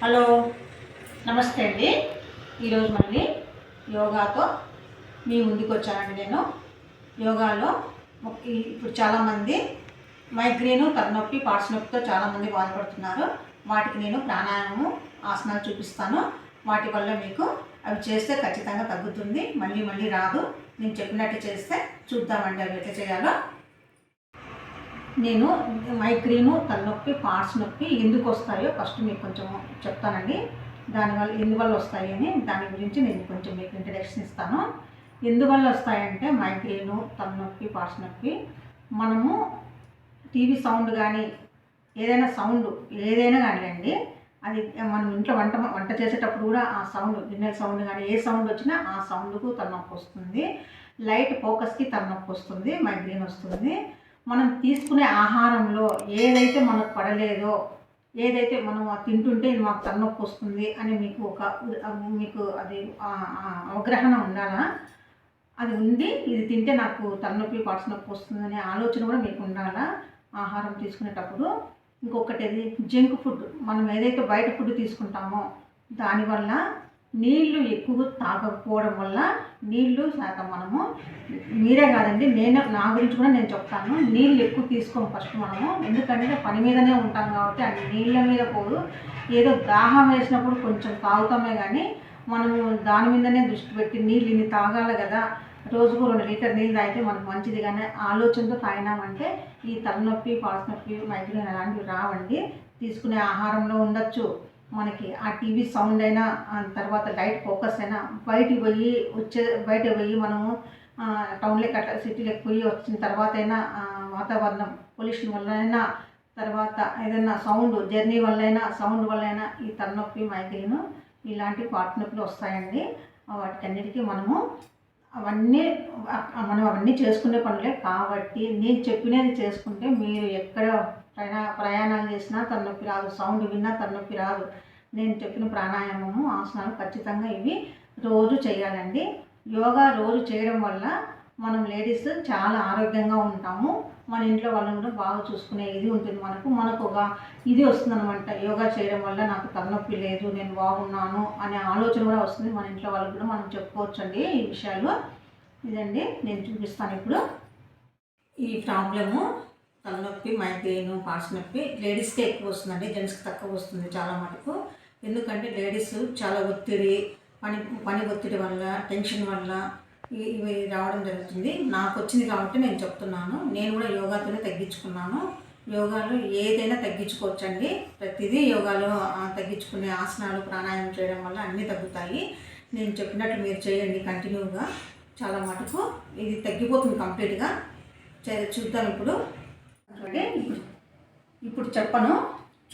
Hello, నమస్తే అండి. ఈరోజు మళ్ళీ యోగాతో మీ ముందుకు వచ్చానండి. నేను యోగాలో ఇప్పుడు చాలామంది మైగ్రేను, తలనొప్పి, పార్ట్స్ నొప్పితో చాలామంది బాధపడుతున్నారు. వాటికి నేను ప్రాణాయామము, ఆసనాలు చూపిస్తాను. వాటి వల్ల మీకు అవి చేస్తే ఖచ్చితంగా తగ్గుతుంది, మళ్ళీ మళ్ళీ రాదు. నేను చెప్పినట్టు చేస్తే చూద్దామండి అవి ఎట్లా చేయాలో. నేను మైగ్రేను, తలనొప్పి, పార్ట్స్ నొప్పి ఎందుకు వస్తాయో ఫస్ట్ మీకు కొంచెం చెప్తానండి. దానివల్ల ఎందువల్ల వస్తాయి అని దాని గురించి నేను కొంచెం మీకు ఇంట్రడక్షన్ ఇస్తాను. ఎందువల్ల వస్తాయంటే మైగ్రేను, తలనొప్పి, పార్ట్స్ నొప్పి మనము టీవీ సౌండ్ కానీ ఏదైనా సౌండ్ ఏదైనా కానివ్వండి, అది మనం ఇంట్లో వంట చేసేటప్పుడు కూడా ఆ సౌండ్, గిన్నెల సౌండ్ కానీ ఏ సౌండ్ వచ్చినా ఆ సౌండ్కు తలనొప్పి వస్తుంది. లైట్ ఫోకస్కి తలనొప్పి వస్తుంది, మైగ్రేన్ వస్తుంది. మనం తీసుకునే ఆహారంలో ఏదైతే మనకు పడలేదో, ఏదైతే మనం తింటుంటే మాకు తలనొప్పి వస్తుంది అని మీకు అది అవగాహన ఉండాలా. అది ఉండి ఇది తింటే నాకు తలనొప్పి, పార్ట్స్ నొప్పి వస్తుంది అనే ఆలోచన కూడా మీకు ఉండాలా ఆహారం తీసుకునేటప్పుడు. ఇంకొకటి జంక్ ఫుడ్, మనం ఏదైతే బయట ఫుడ్ తీసుకుంటామో దానివల్ల నీళ్లు ఎక్కువ తాగకపోవడం వల్ల నీళ్లు శాతం మనము, మీరే కాదండి నా గురించి కూడా నేను చెప్తాను, నీళ్ళు ఎక్కువ తీసుకోము ఫస్ట్ మనము. ఎందుకంటే పని మీదనే ఉంటాం కాబట్టి ఆ నీళ్ళ మీద పోదు, ఏదో దాహం వేసినప్పుడు కొంచెం తాగుతామే కానీ మనము దాని మీదనే దృష్టి పెట్టి నీళ్ళు ఇన్ని తాగాలి కదా, రోజుకు 2 లీటర్ నీళ్ళు తాగితే మనకు మంచిది కానీ ఆలోచనతో తాగినామంటే ఈ తలనొప్పి, పార్ట్స్ నొప్పి, మైగ్రేన్ అలాంటివి రావండి. తీసుకునే ఆహారంలో ఉండొచ్చు, మనకి ఆ టీవీ సౌండ్ అయినా, తర్వాత లైట్ ఫోకస్ అయినా, బయట పోయి మనము టౌన్లోకి అట్లా సిటీలోకి పోయి వచ్చిన తర్వాత అయినా వాతావరణం పొల్యూషన్ వల్ల అయినా, తర్వాత ఏదైనా జర్నీ వల్ల అయినా, సౌండ్ వల్ల అయినా ఈ తలనొప్పి, మైగ్రేన్ ఇలాంటి పార్ట్ నొప్పులు వస్తాయండి. వాటికన్నిటికీ మనం అవన్నీ చేసుకునే పనులే కాబట్టి నేను చెప్పినది చేసుకుంటే మీరు ఎక్కడ ప్రయాణాలు చేసినా తలనొప్పి రాదు, సౌండ్ విన్నా తలనొప్పి రాదు. నేను చెప్పిన ప్రాణాయామము, ఆసనాలు ఖచ్చితంగా ఇవి రోజు చేయాలండి. యోగా రోజు చేయడం వల్ల మనం లేడీస్ చాలా ఆరోగ్యంగా ఉంటాము. మన ఇంట్లో వాళ్ళని కూడా బాగా చూసుకునే ఇది ఉంటుంది. మనకు ఒక ఇది వస్తుందన్నమాట. యోగా చేయడం వల్ల నాకు తలనొప్పి లేదు, నేను బాగున్నాను అనే ఆలోచన కూడా వస్తుంది. మన ఇంట్లో వాళ్ళకి కూడా మనం చెప్పుకోవచ్చండి ఈ విషయాలు. ఇదండి నేను చూపిస్తాను ఇప్పుడు. ఈ ప్రాబ్లము తలనొప్పి, మైగ్రేన్, పార్ట్స్ నొప్పి లేడీస్కే ఎక్కువ వస్తుందండి, జెంట్స్కి తక్కువ వస్తుంది చాలా మటుకు. ఎందుకంటే లేడీస్ చాలా ఒత్తిడి, పని ఒత్తిడి వల్ల, టెన్షన్ వల్ల ఇవి రావడం జరుగుతుంది. నాకు వచ్చింది కాబట్టి నేను చెప్తున్నాను. నేను కూడా యోగాతోనే తగ్గించుకున్నాను. యోగాలో ఏదైనా తగ్గించుకోవచ్చండి, ప్రతిదీ యోగాలో తగ్గించుకునే ఆసనాలు, ప్రాణాయామం చేయడం వల్ల అన్నీ తగ్గుతాయి. నేను చెప్పినట్లు మీరు చేయండి కంటిన్యూగా, చాలా మటుకు ఇది తగ్గిపోతుంది కంప్లీట్గా. చూద్దాం ఇప్పుడు. ఇప్పుడు చెప్పను,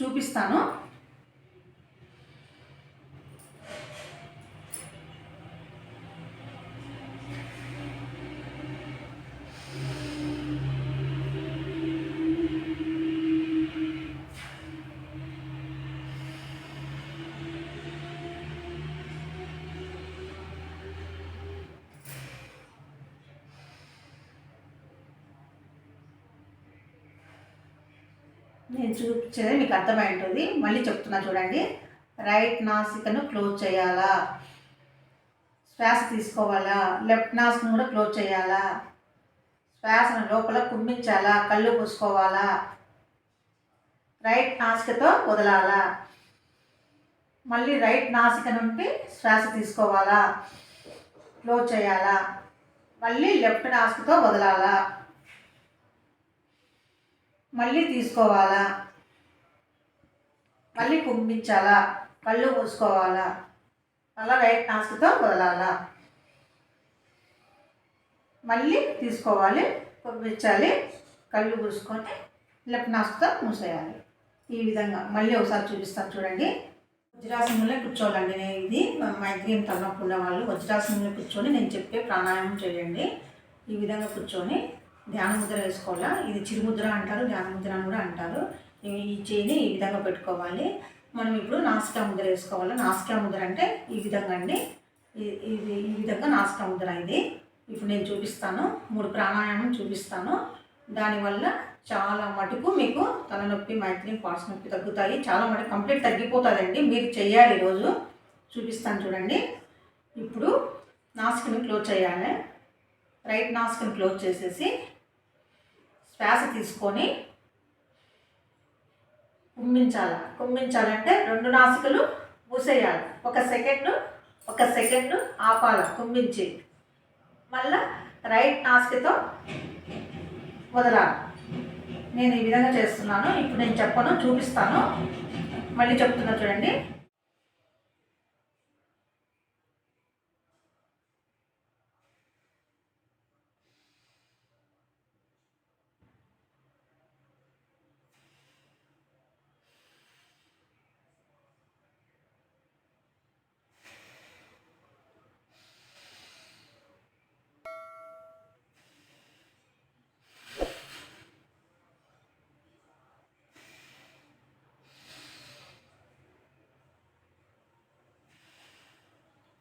చూపిస్తాను. నేను చూపించేది మీకు అర్థమై ఉంటుంది. మళ్ళీ చెప్తున్నా చూడండి. రైట్ నాసికను క్లోజ్ చేయాలా, శ్వాస తీసుకోవాలా, లెఫ్ట్ నాసికను కూడా క్లోజ్ చేయాలా, శ్వాసను లోపల కుమ్మించాలా, కళ్ళు పూసుకోవాలా, రైట్ నాసికతో వదలాలా, మళ్ళీ రైట్ నాసిక నుండి శ్వాస తీసుకోవాలా, క్లోజ్ చేయాలా, మళ్ళీ లెఫ్ట్ నాసికతో వదలాలా, మళ్ళీ తీసుకోవాలా, మళ్ళీ కుంభించాలా, కళ్ళు మూసుకోవాలా, అలా రైట్ నాసికతో వదలాలా, మళ్ళీ తీసుకోవాలి, కుంభించాలి, కళ్ళు మూసుకొని లెఫ్ట్ నాసికతో మూసేయాలి. ఈ విధంగా మళ్ళీ ఒకసారి చూపిస్తాను చూడండి. వజ్రాసనంలో కూర్చోవాలండి. ఇది మైగ్రేన్ తలనొప్పి ఉన్న వాళ్ళు వజ్రాసనంలో కూర్చొని నేను చెప్పే ప్రాణాయామం చేయండి. ఈ విధంగా కూర్చొని ధ్యాన ముద్ర వేసుకోవాలా. ఇది చిరుముద్ర అంటారు, ధ్యాన ముద్ర అని కూడా అంటారు. ఈ చేయిని ఈ విధంగా పెట్టుకోవాలి. మనం ఇప్పుడు నాసికా ముద్ర వేసుకోవాలి. నాసికా ముద్ర అంటే ఈ విధంగా అండి, ఇది ఈ విధంగా నాసికా ముద్ర. ఇది ఇప్పుడు నేను చూపిస్తాను, 3 ప్రాణాయామం చూపిస్తాను. దానివల్ల చాలా మటుకు మీకు తలనొప్పి, మైగ్రేన్, పార్ట్స్ నొప్పి తగ్గుతాయి. చాలా మటుకు కంప్లీట్ తగ్గిపోతుందండి. మీరు చేయాలి ఈరోజు. చూపిస్తాను చూడండి. ఇప్పుడు నాసికని క్లోజ్ చేయాలి. రైట్ నాసికని క్లోజ్ చేసేసి శ్వాస తీసుకొని కుమ్మించాలంటే 2 నాసికలు మూసేయాలి. ఒక సెకండ్ ఆపాలి కుమ్మించి. మళ్ళా రైట్ నాసికతో వదలాలి. నేను ఈ విధంగా చేస్తున్నాను. ఇప్పుడు నేను చెప్పను, చూపిస్తాను. మళ్ళీ చెప్తున్నా చూడండి.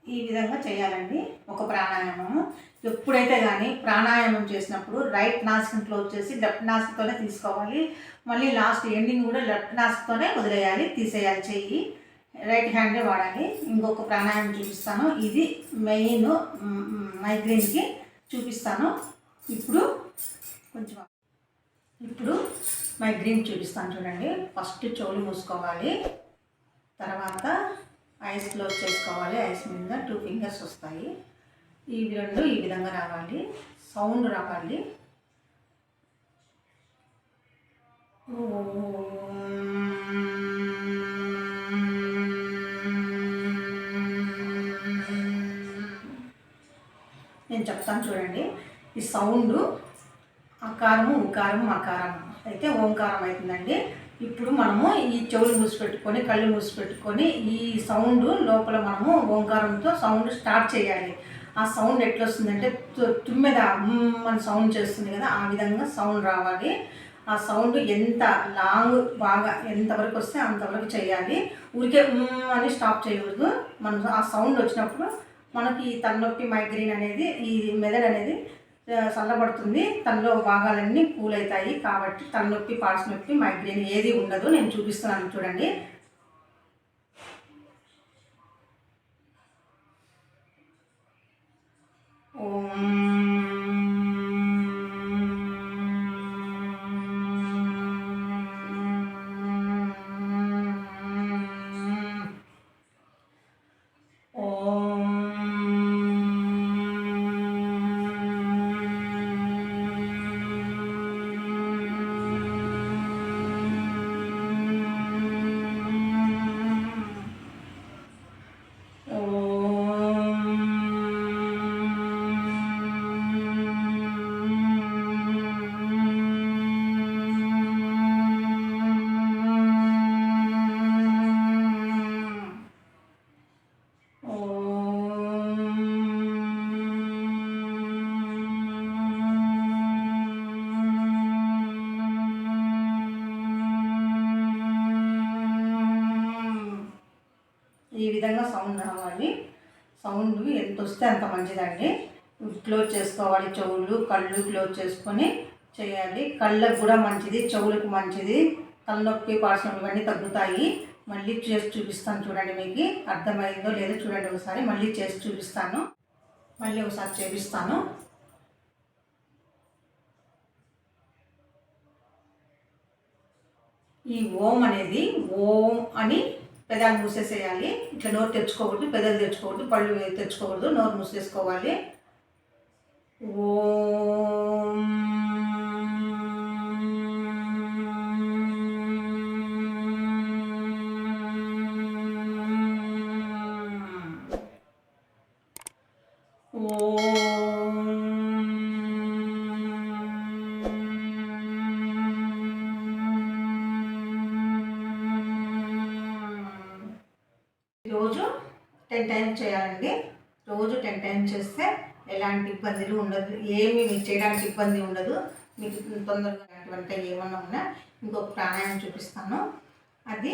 ఈ విధంగా చేయాలండి ఒక ప్రాణాయామము. ఎప్పుడైతే కానీ ప్రాణాయామం చేసినప్పుడు రైట్ నాసికం క్లోజ్ చేసి లెఫ్ట్ నాసికతోనే తీసుకోవాలి. మళ్ళీ లాస్ట్ ఎండింగ్ కూడా లెఫ్ట్ నాసికతోనే వదిలేయాలి, తీసేయాలి. చెయ్యి రైట్ హ్యాండే వాడాలి. ఇంకొక ప్రాణాయామం చూపిస్తాను. ఇది మెయిన్ మైగ్రేన్కి చూపిస్తాను. ఇప్పుడు మైగ్రేన్ చూపిస్తాను చూడండి. ఫస్ట్ చెవులు మూసుకోవాలి. తర్వాత ఐస్ క్లోజ్ చేసుకోవాలి. ఐస్ మీద 2 ఫింగర్స్ వస్తాయి. ఇవి 2 ఈ విధంగా రావాలి. సౌండ్ రావాలి. నేను చెప్తాను చూడండి. ఈ సౌండ్ అకారము, ఉకారము, మకారం అయితే ఓంకారం అవుతుందండి. ఇప్పుడు మనము ఈ చెవులు మూసిపెట్టుకొని కళ్ళు మూసిపెట్టుకొని ఈ సౌండ్ లోపల మనము ఓంకారంతో సౌండ్ స్టార్ట్ చేయాలి. ఆ సౌండ్ ఎట్లా వస్తుందంటే తుమ్మెద మన సౌండ్ చేస్తుంది కదా, ఆ విధంగా సౌండ్ రావాలి. ఆ సౌండ్ ఎంత లాంగ్ బాగా ఎంతవరకు వస్తే అంతవరకు చేయాలి. ఊరికే అని స్టాప్ చేయకూడదు. మనం ఆ సౌండ్ వచ్చినప్పుడు మనకి ఈ తలనొప్పి, మైగ్రేన్ అనేది, ఈ మెదడు అనేది చల్లబడుతుంది. తనలో భాగాలన్నీ కూల్ అవుతాయి. కాబట్టి తలనొప్పి, పార్ట్స్ నొప్పి, మైగ్రేన్ ఏది ఉండదు. నేను చూపిస్తున్నాను చూడండి. ఈ విధంగా సౌండ్ రావాలి. సౌండ్ ఎంత వస్తే అంత మంచిదండి. క్లోజ్ చేసుకోవాలి. చెవులు, కళ్ళు క్లోజ్ చేసుకొని చేయాలి. కళ్ళకు కూడా మంచిది, చెవులకు మంచిది. తలనొప్పి, పార్ట్స్ నొప్పి ఇవన్నీ తగ్గుతాయి. మళ్ళీ చేసి చూపిస్తాను చూడండి. మీకు అర్థమైందో లేదో చూడండి ఒకసారి. మళ్ళీ చేసి చూపిస్తాను. మళ్ళీ ఒకసారి చేపిస్తాను. ఈ ఓం అనేది ఓం అని పెదాలు మూసేసేయాలి. ఇట్లా నోరు తెచ్చుకోకూడదు, పెదాలు తెచ్చుకోకూడదు, పళ్ళు తెచ్చుకోకూడదు. నోరు మూసేసుకోవాలి. ఓం రోజు 10 టైమ్స్ చేయాలండి. రోజు 10 టైమ్స్ చేస్తే ఎలాంటి ఇబ్బందులు ఉండదు. ఏమి మీకు చేయడానికి ఇబ్బంది ఉండదు. మీకు తొందరగా అటువంటి ఏమన్నా ఉన్నా ఇంకొక ప్రాణాయామం చూపిస్తాను. అది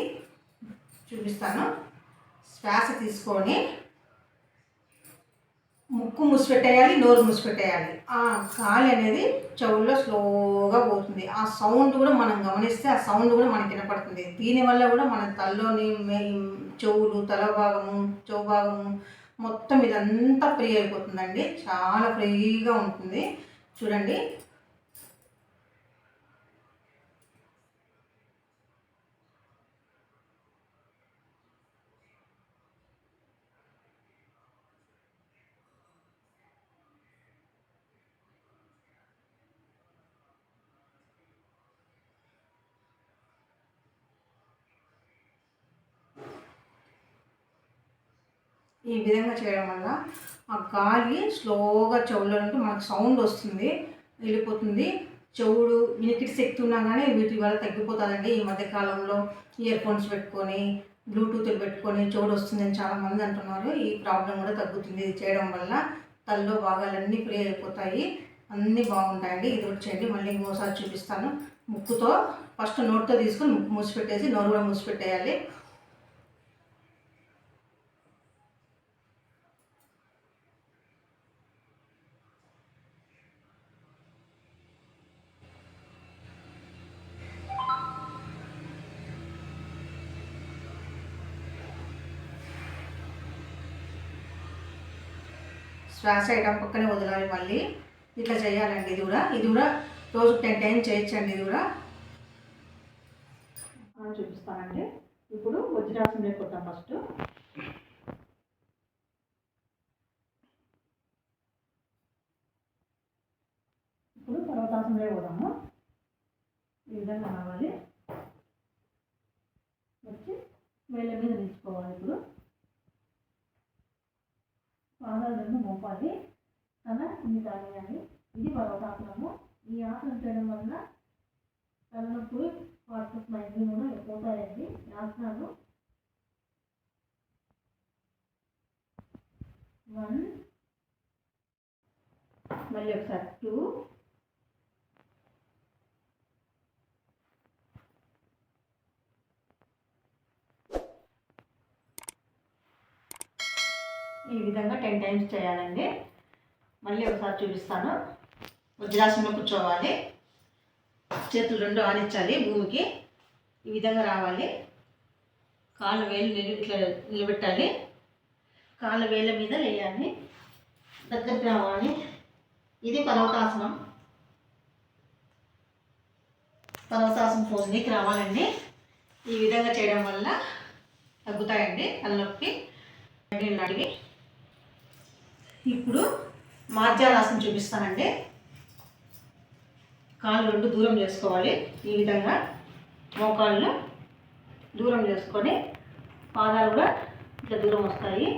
చూపిస్తాను. శ్వాస తీసుకొని ముక్కు మూసిపెట్టేయాలి, నోరు మూసిపెట్టేయాలి. ఆ గాలి అనేది చెవుల్లో స్లోగా పోతుంది. ఆ సౌండ్ కూడా మనం గమనిస్తే ఆ సౌండ్ కూడా మనకి వినపడుతుంది. దీనివల్ల కూడా మన తలలోని చెవులు, తల భాగము, చెవు భాగము మొత్తం ఇదంతా ఫ్రీ అయిపోతుందండి. చాలా ఫ్రీగా ఉంటుంది. చూడండి. ఈ విధంగా చేయడం వల్ల ఆ గాలి స్లోగా చెవుల్లో నుండి మనకు సౌండ్ వస్తుంది, వెళ్ళిపోతుంది. చెవుడు వినికిడి శక్తి ఉన్నా కానీ వీటి వల్ల తగ్గిపోతుందండి. ఈ మధ్యకాలంలో ఇయర్ ఫోన్స్ పెట్టుకొని, బ్లూటూత్లు పెట్టుకొని చెవుడు వస్తుందని చాలామంది అంటున్నారు. ఈ ప్రాబ్లం కూడా తగ్గుతుంది ఇది చేయడం వల్ల. తలలో భాగాలన్నీ ఫ్రీ అయిపోతాయి, అన్నీ బాగుంటాయండి. ఇది ఒకటి చేయండి. మళ్ళీ ఇంకోసారి చూపిస్తాను. ముక్కుతో ఫస్ట్ నోట్తో తీసుకొని ముక్కు మూసిపెట్టేసి నోరు కూడా మూసిపెట్టేయాలి. శ్వాస ఐటమ్ పక్కనే వదలాలి. మళ్ళీ ఇట్లా చేయాలండి. ఇది కూడా రోజు 10 టైమ్స్ చేయొచ్చండి. ఇది కూడా చూపిస్తానండి. ఇప్పుడు వజ్రాసనం లేకపోతాం. ఫస్ట్ ఇప్పుడు పర్వతాసనం లేకపోతాము. ఈ విధంగా రావాలి. వచ్చి వేళ్ళ మీద నిలుచుకోవాలి. ఇప్పుడు పాదాలు రెండు మోపాలి, తల ఇన్ని తాగేయాలి. ఇది పర్వతాసనము. ఈ ఆసనం చేయడం వల్ల తలనొప్పి, వాట్సప్ మైగ్రేన్ కూడా పోతాయండి. ఆసనాలు 1, మళ్ళీ ఒకసారి 2, ఈ విధంగా 10 టైమ్స్ చేయాలండి. మళ్ళీ ఒకసారి చూపిస్తాను. వజ్రాసనంలో కూర్చోవాలి. చేతులు రెండు ఆనించాలి భూమికి. ఈ విధంగా రావాలి. కాళ్ళ వేలు ఇట్లా నిలబెట్టాలి. కాళ్ళ వేళ్ళ మీద వేయాలి. దగ్గరికి రావాలి. ఇది పర్వతాసనం. పర్వతాసనం పోజుకి రావాలండి. ఈ విధంగా చేయడం వల్ల తగ్గుతాయండి తలనొప్పి, అడిగి. ఇప్పుడు మార్జాలాసనం చూపిస్తానండి. కాళ్ళు రెండు దూరం చేసుకోవాలి. ఈ విధంగా మోకాళ్ళు దూరం చేసుకొని పాదాలు కూడా ఇట్లా దూరం వస్తాయి.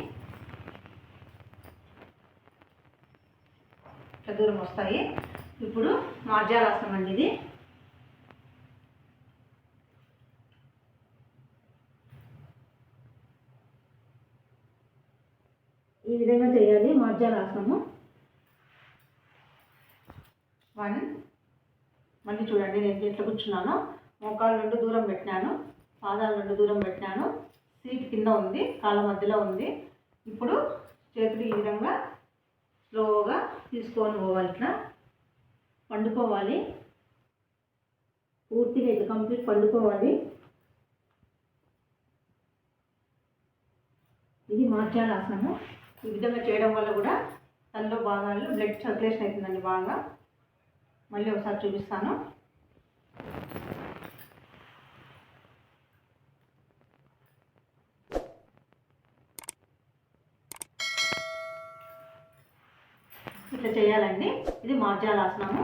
ఇట్లా దూరం వస్తాయి. ఇప్పుడు మార్జాలాసనం అండి. ఇది ఈ విధంగా చేయాలి. మార్జాలాసనము 1. మళ్ళీ చూడండి, నేను ఎట్లా కూర్చున్నాను. మోకాళ్ళు రెండు దూరం పెట్టినాను, పాదాలు రెండు దూరం పెట్టినాను. సీట్ కింద ఉంది, కాళ్ళ మధ్యలో ఉంది. ఇప్పుడు చేతులు ఈ విధంగా స్లోగా తీసుకొని పోవాలి. ఇట్లా పండుకోవాలి. పూర్తిగా ఇది కంప్లీట్ పండుకోవాలి. ఇది మార్జాలాసనము. ఈ విధంగా చేయడం వల్ల కూడా తలలో భాగాల్లో బ్లడ్ సర్క్యులేషన్ అవుతుందండి బాగా. మళ్ళీ ఒకసారి చూపిస్తాను. ఇట్లా చేయాలండి. ఇది మార్జాలాసనము.